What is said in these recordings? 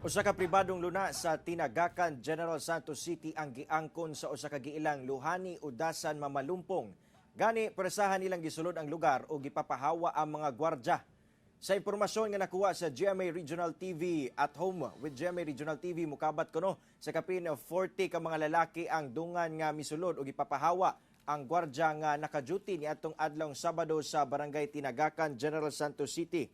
Usa ka pribadong luna sa Tinagakan, General Santos City ang giangkon sa usa ka giilang luhani udasan mamalumpong. Gani presahan nilang gisulod ang lugar o gipapahawa ang mga gwardya. Sa impormasyon nga nakuha sa GMA Regional TV at home with GMA Regional TV, mukabat kuno sa kapin of 40 ka mga lalaki ang dungan nga misulod o gipapahawa ang gwardya nga naka-duty ni atong adlong Sabado sa Barangay Tinagakan, General Santos City.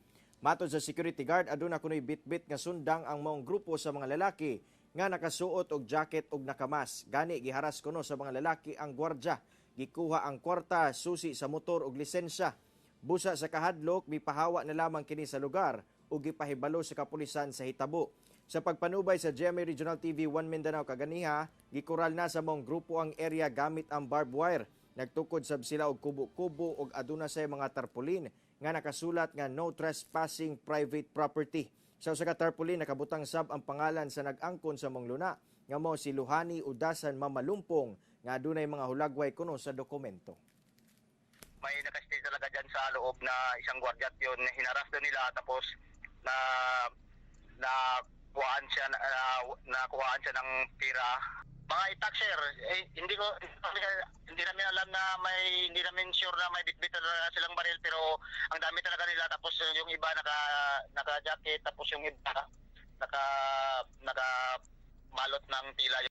Matod sa security guard, aduna kuno'y bitbit nga sundang ang maong grupo sa mga lalaki nga nakasuot og jacket og nakamas. Gani giharas kuno sa mga lalaki ang gwardya. Gikuha ang kwarta, susi sa motor ug lisensya. Busa sa kahadlok, mipahawa na lamang kini sa lugar ug gipahibalo sa kapulisan sa hitabo. Sa pagpanubay sa GMA Regional TV 1 Mindanao kaganiha, gikural na sa maong grupo ang area gamit ang barbed wire. Nagtukod sab sila og kubo-kubo ug aduna say mga tarpaulin nga nakasulat nga no trespassing private property. Sa usa ka tarpaulin nakabutang sab ang pangalan sa nag-angkon sa maong luna nga mao si Luhani Udasan Mamalumpong nga adunay mga hulagway kuno sa dokumento. May nakastay talaga dyan sa loob na isang gwardiya yun, hinaras doon nila tapos nakuhaan siya ng pira. Mga i-taxer, hindi namin alam na hindi namin sure na may bitbit na silang baril, pero ang dami talaga nila. Tapos yung iba naka-jacket, tapos yung iba naka balot ng tila.